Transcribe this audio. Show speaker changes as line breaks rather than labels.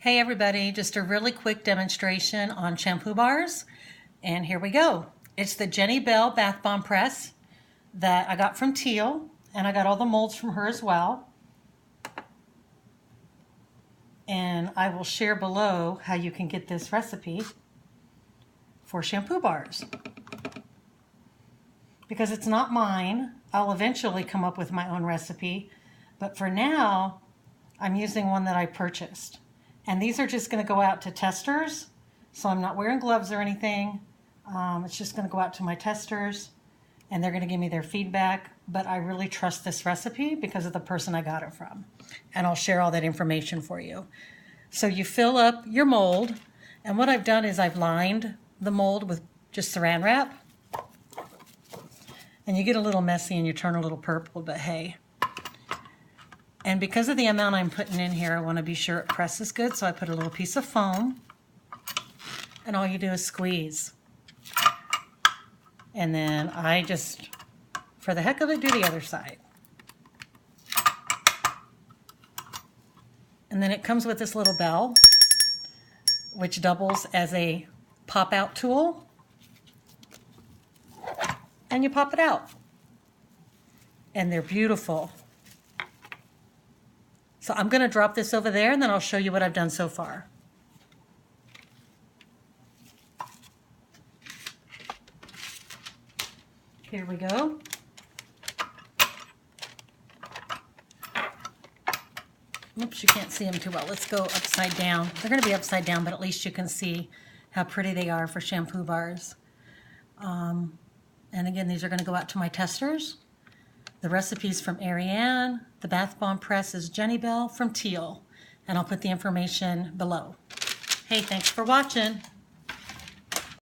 Hey everybody, just a really quick demonstration on shampoo bars. And here we go. It's the Jenny Bell Bath Bomb Press that I got from Teal, and I got all the molds from her as well. And I will share below how you can get this recipe for shampoo bars. Because it's not mine, I'll eventually come up with my own recipe, but for now, I'm using one that I purchased. And these are just going to go out to testers, so I'm not wearing gloves or anything. It's just going to go out to my testers, and they're going to give me their feedback. But I really trust this recipe because of the person I got it from. And I'll share all that information for you. So you fill up your mold, and what I've done is I've lined the mold with just saran wrap. And you get a little messy and you turn a little purple, but hey. And because of the amount I'm putting in here, I want to be sure it presses good, so I put a little piece of foam, and all you do is squeeze. And then I just, for the heck of it, do the other side. And then it comes with this little bell, which doubles as a pop-out tool. And you pop it out. And they're beautiful. So I'm going to drop this over there, and then I'll show you what I've done so far. Here we go. Oops, you can't see them too well. Let's go upside down. They're going to be upside down, but at least you can see how pretty they are for shampoo bars. And again, these are going to go out to my testers. The recipe's from Ariane. The bath bomb press is Jenny Bell from Teal. And I'll put the information below. Hey, thanks for watching.